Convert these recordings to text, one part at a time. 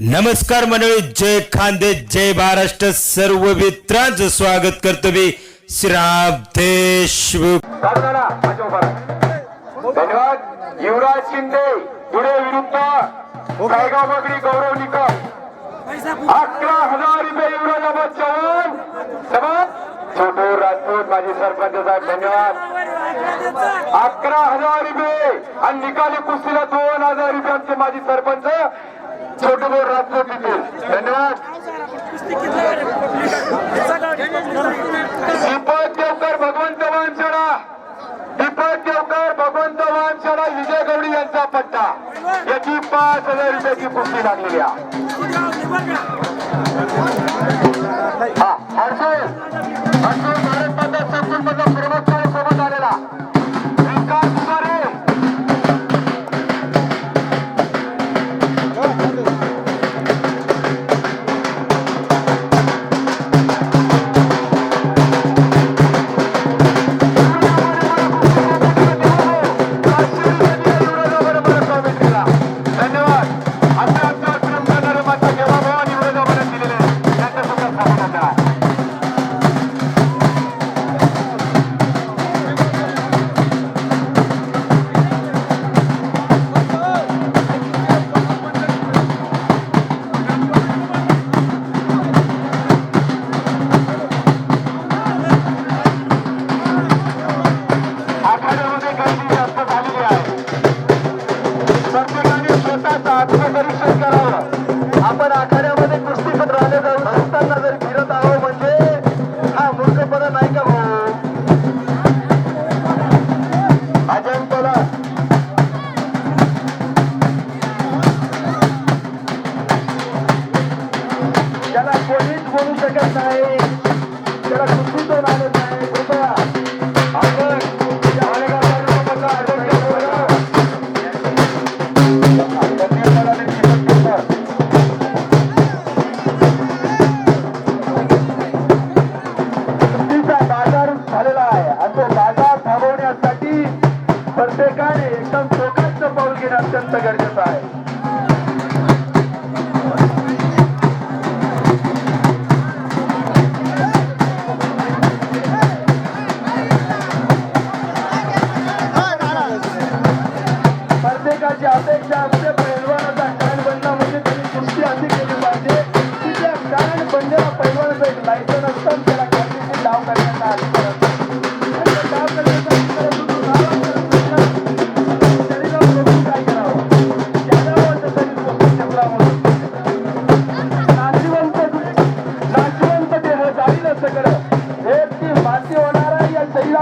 नमस्कार मंडळी, जय खानदेश, जय महाराष्ट्र. सर्व मित्रांचं स्वागत करतो मी श्रीराम देशमुख. धन्यवाद. युवराज शिंदे पुढे विरुद्ध सायगाव मगरी गौरव निकम 11,000 रुपये युवराजाबाद चव्हाण समाज छोटू राजपूत माजी सरपंच साहेब. धन्यवाद. 11,000 रुपये आणि निकाली कुस्तीला 2,000 रुपयांचे माजी सरपंच छोटू राजपूत येतील. धन्यवाद. दीपक देवकर भगवंत वानसडा, दीपक देवकर भगवंत वानसडा विजय गवडी यांचा पट्टा. याची 5,000 रुपयाची कुस्ती लागलेली आहे. हर्षल भारत माता संकुल मधला प्रमुख सोबत आलेला विकास सुधारे. आपण आखाड्यामध्ये कुस्ती पण राहिले जाऊन असताना जर फिरत आहो म्हणजे हा मूर्खपणा नाही का भाऊ? अजंतला त्याला कोणीच बोलू शकत नाही, त्याला कुस्तीतून आलं नाही. कृपया आपण प्रत्येकाने एकदम टोकाचं पाऊल घेणं अत्यंत गरजेचं आहे. प्रत्येकाची अपेक्षा असते पैलवानाचा कान बनला म्हणजे त्यांनी कुस्ती अशी केली पाहिजे की त्या कान बनलेला पैलवानाचं एक लायसन असतं, त्याला कायदेशीर डाव करण्याचा अधिकार असतो.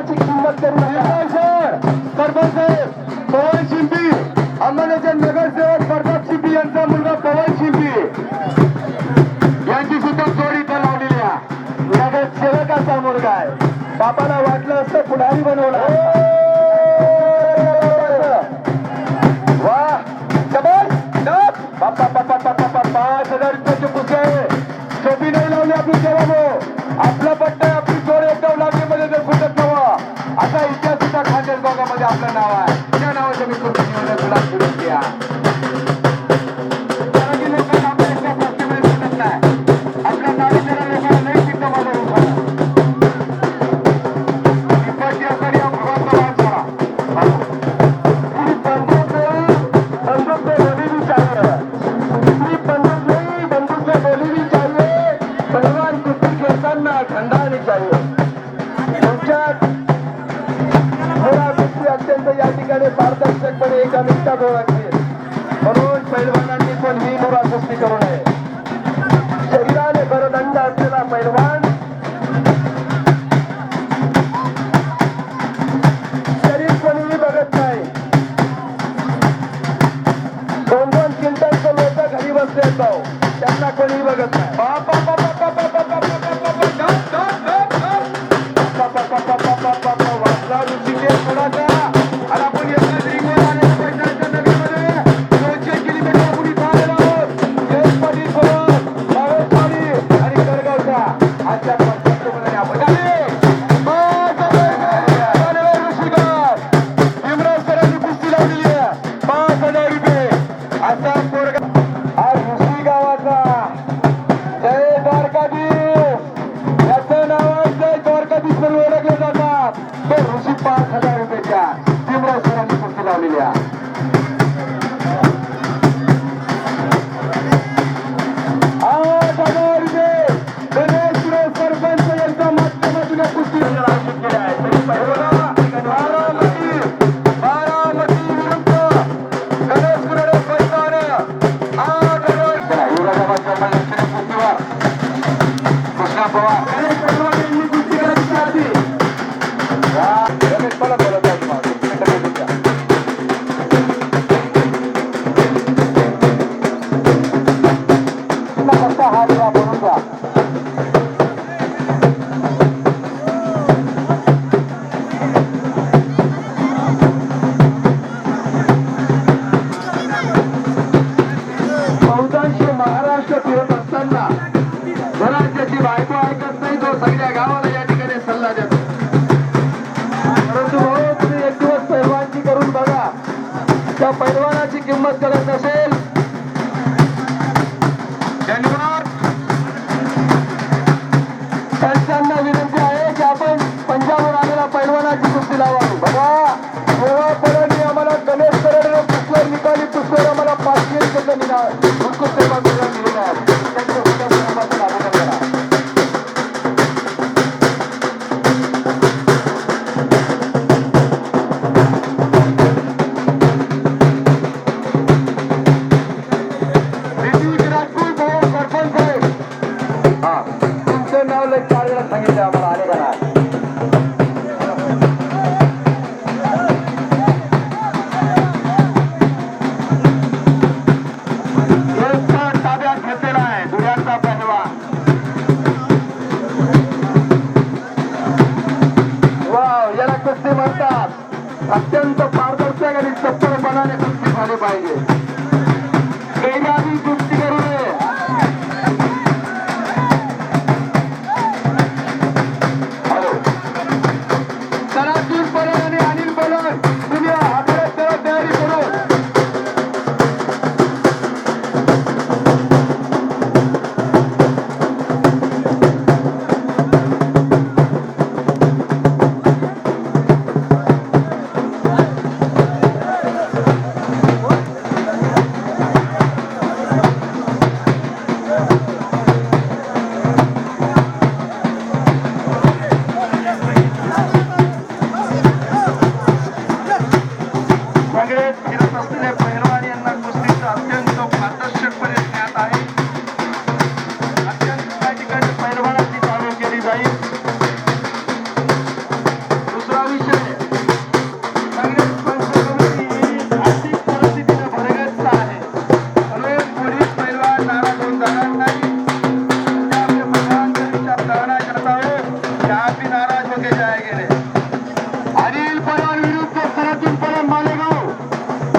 किंमत करू सरपंच साहेब पवन शिंपी, अंबानीचे नगरसेवक प्रताप शिंपी यांचा मुलगा पवन शिंपी यांची सुद्धा जोडी इथं लावलेली आहे. नगरसेवकाचा मुलगा आहे. बापाला वाटलं असतं पुढारी बनवला. वा शबाश. बाप्पा बाप्पा बाप्पा 5,000 रुपयाची कुस्ती आहे. सोपी नाही लावली आपली जवाब. आपला पट्टा आपली जोड एकदम लागलीमध्ये जर फुटत नव्हा असा इतिहास सुद्धा खानदेश भागामध्ये आपलं नाव आहे. त्या नावाचं मी कुस्ती निवडणं तुला सुरू द्या. लोकांना आपल्या कुस्तीमध्ये फुटत नाही. आपल्या नावाच्या लोकांना नाही तिथं माझा उभा पारदर्शकपणे एका निष्ठात ओळखली. म्हणून पैलवानांनी पण ही मुरा कुस्ती करू नये. शरीराने बरदंड असलेला पैलवान शरीर कोणीही बघत नाही. 2-2 क्विंटलचं लोक घरी बसले जाऊ, त्यांना कोणीही बघत नाही. वाचला ऋषिकेश थोडासा आणि आपण एका रिंगवर आले पैशाच्या नगरीमध्ये 200 किलोमीटर पुढे चाललेलो आहोत. जयेश पाटील सोबत भावेश पाटील आणि करगावच्या आजच्या पंचायतीमध्ये आपण भीमराव सरांनी कुस्ती लावलेली आहे. 5,000 रुपये असा पोरगा आज ऋषी गावात 5,000 रुपयाच्या भीमराव सरांनी कुस्ती लावलेल्या. गणेश सरपंच यांच्या माध्यमातून कुस्ती आयोजित केल्या आहे. बारामती विरुद्ध गणेश कुरडे पैलवान. कुस्तीवर कृष्णा पवार गणेश पैलवान यांनी कुस्ती करायची आधी रमेश मला बोलत आहे तुम्हाला कसा हा दिला बोलून द्या. बहुतांशी महाराष्ट्र फिरत असताना घराच्याची बायको ऐकत नाही तो सगळ्या गावाला या ठिकाणी सल्ला देतो. परंतु भाऊ तुम्ही एक दिवस पैलवानची करून बघा. त्या पैलवानाची किंमत करत नसेल त्यांना विनंती आहे की आपण पंजाबवर आलेला पैलवानाची कुस्ती लावावी. बघा देवापर्यंत आम्हाला गणेश करडे पुष्कर निकाली पुष्कर आम्हाला 500 रुपये कुस्ती बाजूला दिलेला आहे. त्यांच्या कुस्त्याचं अभिनंदन करा. राजपूत भाऊ सरपंच साहेब हा तुमचं नाव लय 4 वेळा सांगितलं आम्हाला आले का नाही. ताब्यात घेतलेला आहे धुळ्याचा पहलवान. वाव याला कुस्ती म्हणतात. अत्यंत पारदर्शक आणि चप्पलपणाने कुस्ती झाली पाहिजे. गैरावी कुस्ती करू नये. सनातन पलट आणि अनिल पलट तुम्ही हातात तयारी करून सगळे फिरत असलेले पैलवान यांना कुस्तीचं अत्यंत पारदर्शकपणे ज्ञात आहे. अत्यंत त्या ठिकाणी पैलवानाची चालू केली जाईल. दुसरा विषय सगळे पंचकमिटी आर्थिक परिस्थितीने भरगच्च आहे. म्हणून पोलीस पैलवान नाराज होऊन जाणार नाही. आपले पैलवानचा विचार करना चाहता हो क्या आप भी नाराज होके जाएंगे. अनिल पवार विरुद्ध सनातन पवार मालेगाव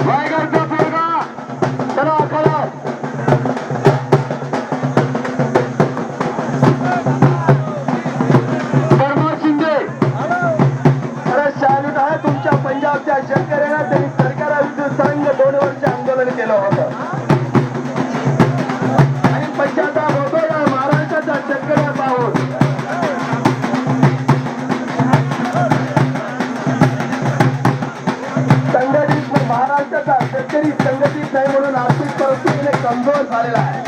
वायगरचा पोरगा चला खरा परमार शिंदे खरंच शालूट आहे तुमच्या पंजाबच्या शेतकऱ्यांना. त्यांनी सरकाराविरुद्ध संघ 2 वर्ष आंदोलन केलं होतं आणि पश्चाताप होतो या महाराष्ट्राच्या शेतकऱ्याचा आहोत. संघटित महाराष्ट्राचा शेतकरी संघटित नाही म्हणून आर्थिक परिस्थितीने कमजोर झालेला आहे.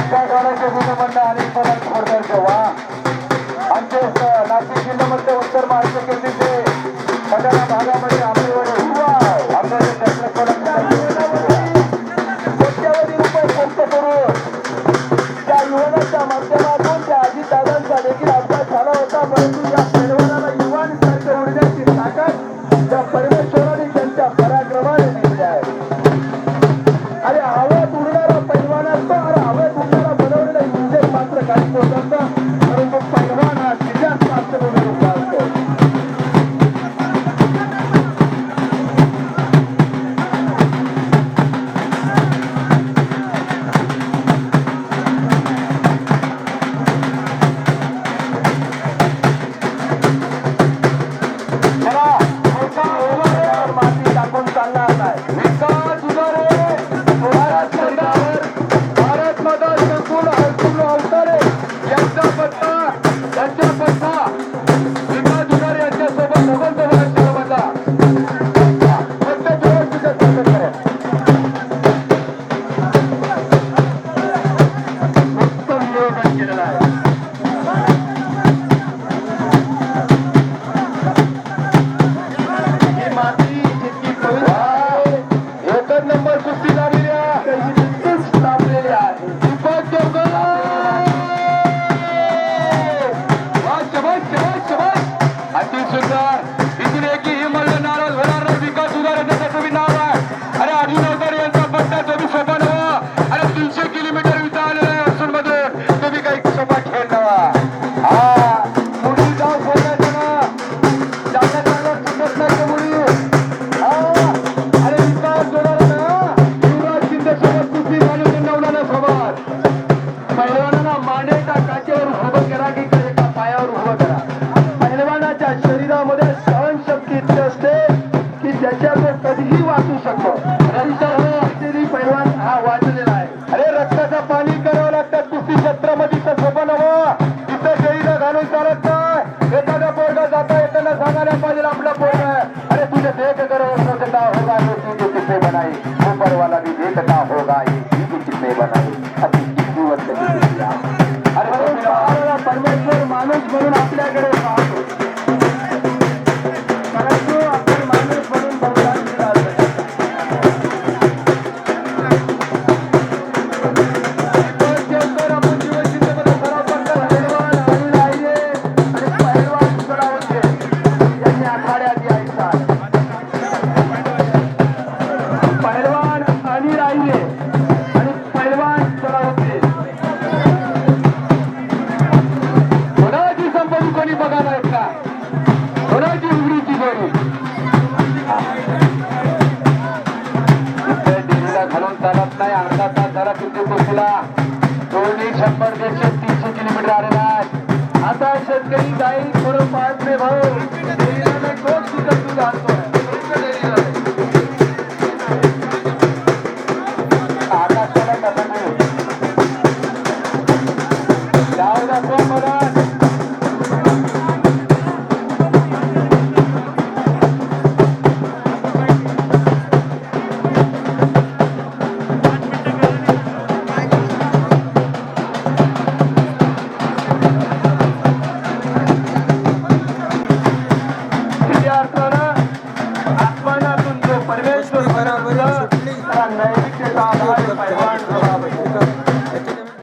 त्या गाण्याचे गुणमंडळ अनेक पदार्थ खोडकर ठेवा. आमचे नाशिक जिल्ह्यामध्ये उत्तर महाराष्ट्र केंद्रीचे सगळ्या भागामध्ये आंबेवाडी आमच्याकडे कोट्यावधी रुपये खर्च करून त्या युवकांच्या माध्यमातून त्या अजितदादांचा देखील अपघात झाला होता. परंतु या पैलवानाला युवांसारखं उडण्याची ताकद त्या परमेश्वराने त्यांच्या पराक्रमाने दिली आहे. अरे हवेत उडणारा पैलवान असतो. अरे हवेत उडणारा बनवलेला इंजिन मात्र काही पोहोचत. परंतु पैलवान हा जिल्ह्यात प्राप्त होणारा असतो. पाने एका काचेवर उभं करा की एका पायावर उभं करा. पहिलवानाच्या शरीरामध्ये सहनशक्ती इतकी असते की त्याच्यात तो कधीही वाचू शकतो. नंतर पहिलवान हा वाचलेला आहे. अरे रक्ताचं पाणी करावं लागतं कुस्ती क्षेत्रामध्ये, तर सोपं नवं. तिथं शरीर घालून चालत नाही. एखादा पोरगा जाता येताना सांगायला पाहिजे आपला पोरगा आहे. अरे तुझे देख करो सोचता होगा ये तुझे किसने बनाई, ऊपर वाला भी देखता होगा ये तुझे किसने बनाई. अति जीवंत अरे परमेश्वर माणूस म्हणून आपल्याकडे पाहतो, परंतु आपण माणूस म्हणून बघताना घालून चालत नाही. अर्धा तास झाला तुमच्या कुस्तीला. दोन्ही 100-130 किलोमीटर आलेला आहे. आता शेतकरी जाईल थोडं पाहत नाही भाऊ. दूध आणतोय.